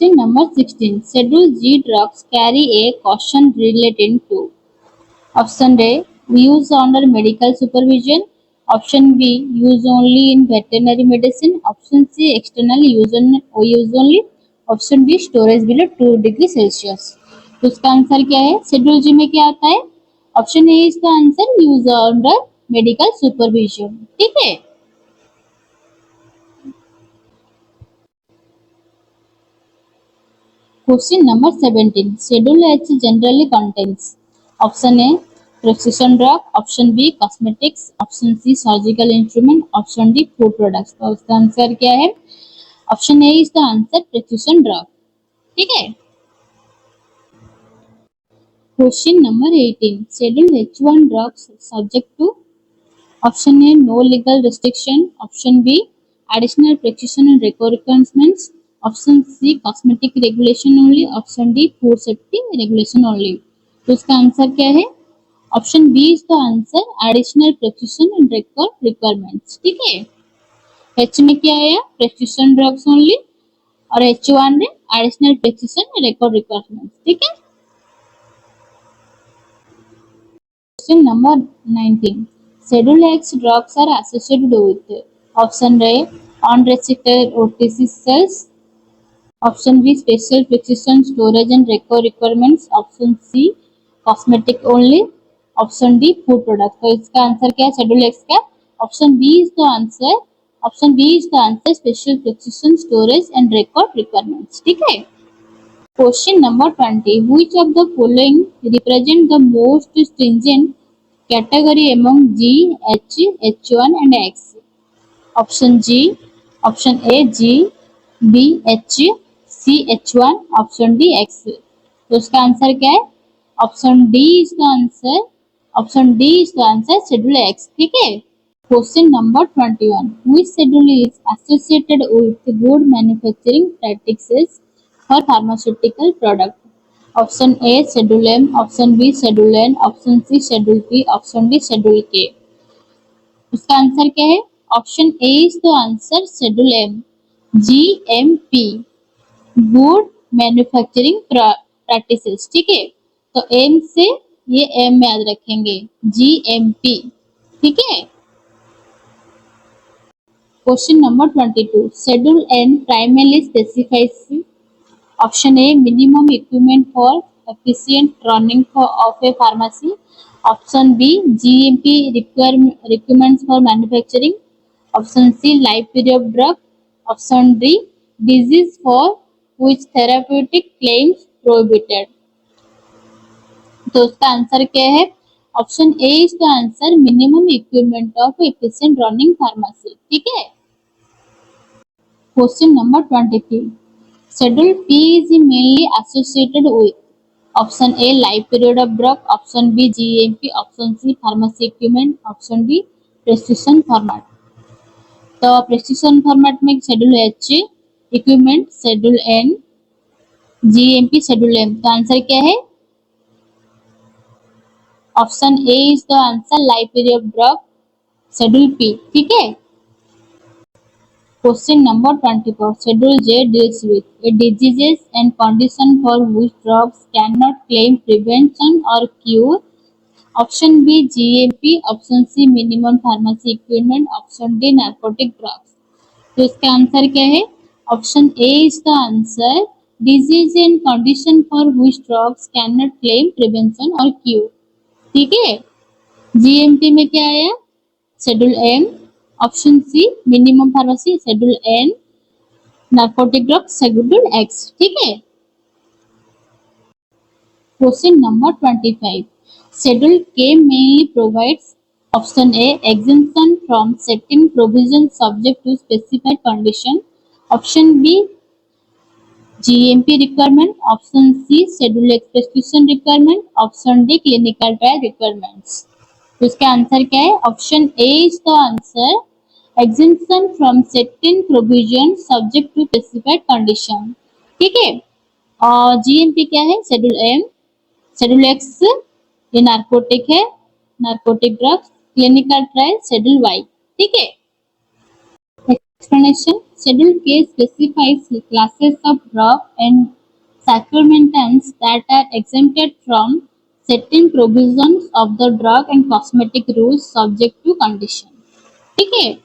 Question number 16. Schedule G drugs carry a caution relating to option A, use under medical supervision, option B, use only in veterinary medicine, option C, external use only, option D, storage below 2 degree Celsius. तो इसका answer क्या है? Schedule जी में क्या आता है? Option ए इसका answer, use under medical supervision. ठीक है। Question number 17. Schedule H generally contains option A, prescription drug, option B, cosmetics, option C, surgical instrument, option D, food products। तो इसका आंसर क्या है? Option A is the answer, prescription drug. ठीक है। Question number 18. Schedule H1 drugs subject to option A, no legal restriction, option B, additional prescription and requirements, option C, cosmetic regulation only, option D, food safety regulation only. तो इसका answer क्या है? Option B is the answer, additional prescription and requirements. ठीक है। H में क्या आया? Prescription drugs only, और H1 में एडिशनल प्रिस्क्रिप्शन एंड रिक्वायरमेंट्स। ठीक है। Question number 19. Schedule X drugs are associated with option A, unrestricted OTC cells, option B, special prescription storage and requirements, option C, cosmetic only, option D, food products। तो इसका answer क्या है schedule X का? Option B is the answer, option B is the answer, special prescription storage and requirements. ठीक है। Question number 20. Which of the following represent the most stringent category among G, H, H1 and X? Option G, option A G, B H, C H1, option D X। तो इसका answer क्या है? Option D is the answer, option D is the answer, schedule X. ठीक है। Question number 21. Which schedule is associated with good manufacturing practices for pharmaceutical product? Option A schedule M, option B schedule N, option C schedule P, option D schedule K. उसका answer क्या है? Option A is the answer, schedule M, GMP, good manufacturing practices. ठीक है। तो M से ये M याद रखेंगे, GMP। ठीक है। Question number 22. Schedule N primarily specifies option A, minimum equipment for efficient running of a pharmacy, option B, GMP requirements for manufacturing, option C, life period drug, option D, disease for which therapeutic claims prohibited। तो उसका answer क्या है? Option A is the answer, minimum equipment of efficient running pharmacy. ठीक है। Question number 23. Schedule P is mainly associated with option A, life period of drug, option B, GMP, option C, pharmacy equipment, option D, prescription format. तो prescription format में schedule H equipment, schedule N GMP, schedule M. तो answer क्या है? Option A is the answer, life period drug, schedule P. ठीक है। Question number 24. Schedule J deals with diseases and condition for which drugs can not claim prevention और cure, option B, GMP, option C, minimum pharmacy equipment, option D, narcotic drugs. तो इसका answer क्या है? Option A is the answer, disease and condition for which drugs can not claim prevention और cure. ठीक है। GMP में क्या आया? Schedule M, option C, minimum pharmacy, schedule N, narcotic drugs, schedule X. ठीक है। Question number 25. Schedule K mainly provides option A, exemption from certain provisions subject to specified condition, option B, GMP requirement, option C, schedule x prescription requirement, option D, clinical trial requirements. तो इसका answer क्या है? Option A is the answer, exemption from certain provisions subject to specified condition। ठीक है। और GMP क्या है? Schedule M, schedule X ये नार्कोटिक है, narcotic drugs, clinical trial schedule Y. ठीक है। Explanation: Schedule K specifies classes of drug and supplementants that are exempted from certain provisions of the drug and cosmetic rules subject to condition. ठीक है.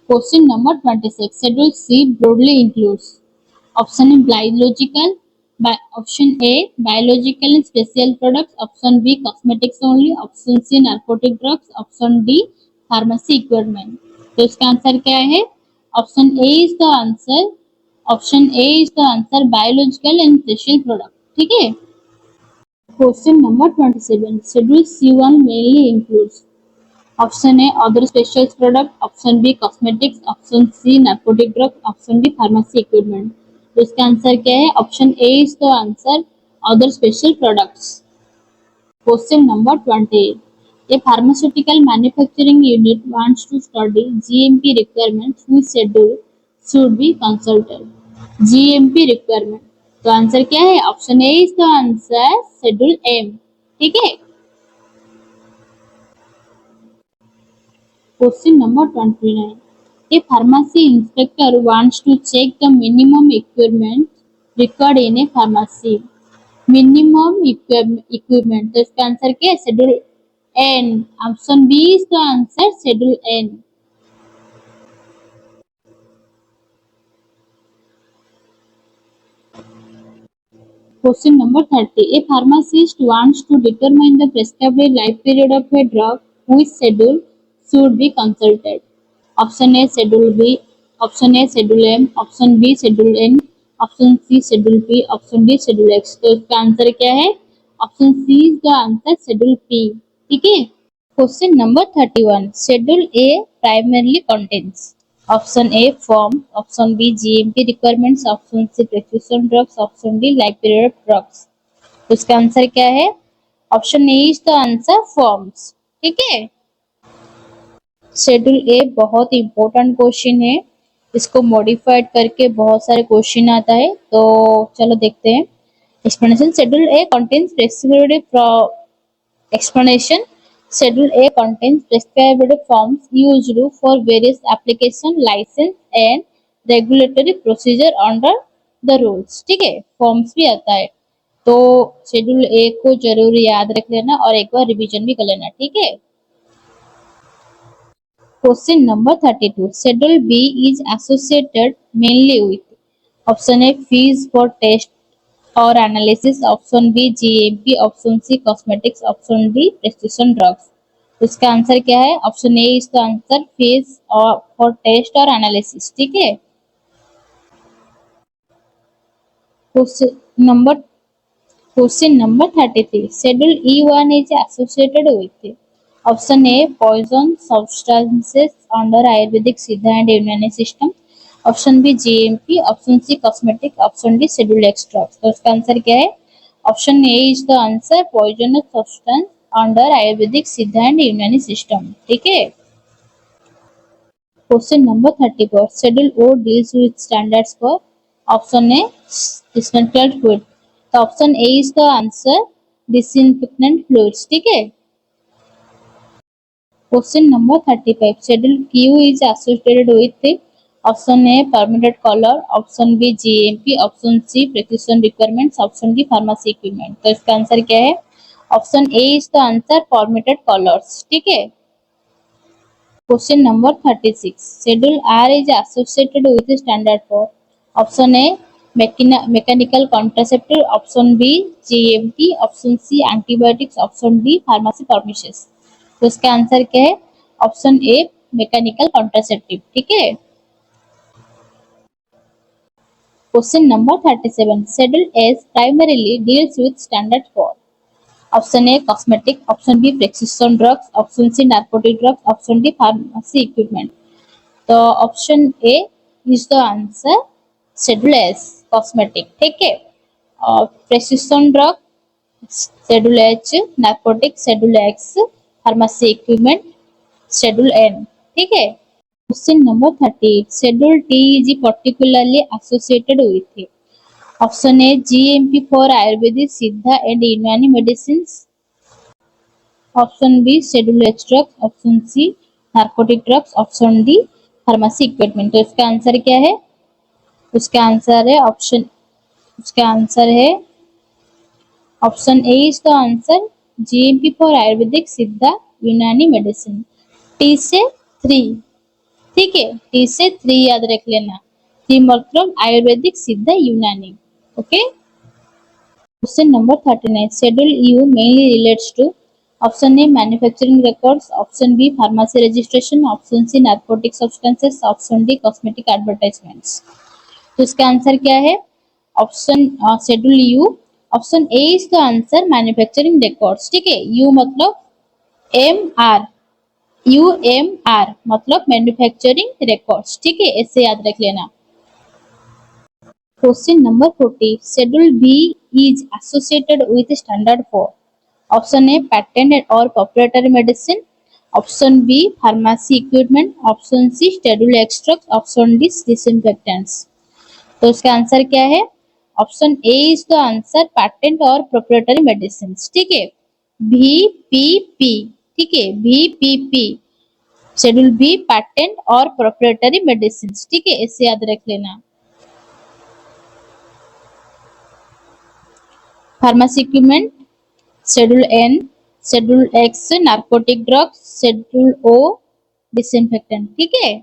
Question number 26. Schedule C broadly includes option A biological, option A biological and special products, option B cosmetics only, option C narcotic drugs, option D pharmacy equipment. तो इसका answer क्या है? Option A is the answer. Option A is the answer biological and special product. ठीक है. Question number 27. Schedule C1 mainly includes option A other special product, option B cosmetics, option C narcotic drug, option D pharmacy equipment. तो इसका answer क्या है? Option A is the answer other special products. Question number 28. A pharmaceutical manufacturing unit wants to study GMP requirements whose schedule should be consulted. GMP requirement. तो answer क्या है? Option A is the answer schedule M. ठीक है. Question number 29. A pharmacy inspector wants to check the minimum equipment required in a pharmacy. Minimum equipment. तो इसका answer क्या है? Schedule N. Option B is the answer schedule N. Question number 30. A pharmacist wants to determine the prescribed life period of a drug whose schedule should be consulted. Option A schedule B, option A schedule M, option B schedule N, option C schedule P, option D schedule X. तो इसका answer क्या है? Option C is the answer schedule P. ठीक है. Question number 31. Schedule A primarily contains option A form, option B GMP requirements, option C prescription drugs, option D life period drugs. तो इसका answer क्या है? Option A is the answer forms. ठीक है. Schedule ए बहुत important question है. इसको modified करके बहुत सारे क्वेश्चन आता है. तो चलो देखते हैं. Explanation. Schedule A contains prescribed explanation. Schedule A contains prescribed forms used for various application, license and regulatory procedure under the rules. ठीक है. फॉर्म्स भी आता है. तो शेड्यूल ए को जरूर याद रख लेना और एक बार रिवीजन भी कर लेना. ठीक है. Question number 32. Schedule B is associated mainly with option A fees for test or analysis, option B GMP, option C cosmetics, option D prescription drugs. इसका आंसर क्या है? Option A is the answer fees और for test और analysis. ठीक है. Question number 33. Schedule E1 is associated with option A poison substances under Ayurvedic Siddha and Unani system, option B GMP, option C cosmetic, option D schedule X drugs. तो इसका answer क्या है? Option A is the answer poisonous substance under Ayurvedic Siddha and Unani system. ठीक है. Question number 34. Schedule O deals with standards for option A disinfectant fluid. तो option A is the answer disinfectant fluids. ठीक है. Question number 35. Schedule Q is associated with option A permitted color, option B GMP, option C precision requirements, option D pharmacy equipment. तो इसका answer क्या है? Option A is the answer permitted colours. ठीक है. Question number 36. Schedule R is associated with standard for option A mechanical contraceptive, option B GMT, option C antibiotics, option D pharmacy permissions. तो इसका answer क्या है? Option A mechanical contraceptive. ठीक है. Question number 37. Schedule S primarily deals with standard for option A cosmetic, option B prescription drugs, option C narcotic drugs, option D pharmacy equipment. तो option A is the answer schedule S cosmetic. ठीक है. और prescription drug schedule H, narcotic schedule X, pharmacy equipment schedule N. ठीक है. Question number 38. Schedule T is particularly associated with option A GMP for Ayurvedic Siddha and Unani medicines, option B schedule H drugs, option C narcotic drugs, option D pharmacy equipment. तो इसका answer क्या है? उसका answer है option A is the answer, GMP for Ayurvedic सिद्धा यूनानी medicine. T से 3, ठीक है, टी से 3 याद रख लेना। 3 मतलब आयुर्वेदिक सिद्धा यूनानी। Okay. Question number 39. Schedule U mainly relates to option A manufacturing records, option B pharmacy registration, option C narcotic substances, option D cosmetic advertisements. तो इसका आंसर क्या है? Option schedule you, option A is the answer manufacturing records. ठीक है, you मतलब MR, UMR मतलब manufacturing records. ठीक है, ऐसे याद रख लेना। Question number 40. Schedule B is associated with standard for option A patent or proprietary medicine, option B pharmacy equipment, option C schedule extracts, option D disinfectants. तो इसका आंसर क्या है? Option A is the answer patent or proprietary medicine. ठीक है, VPP। ठीक है, VPP schedule B patent or proprietary medicine. ठीक है, इसे याद रख लेना। Pharmacy equipment, schedule N, schedule X narcotic drugs, schedule O disinfectant. ठीक है,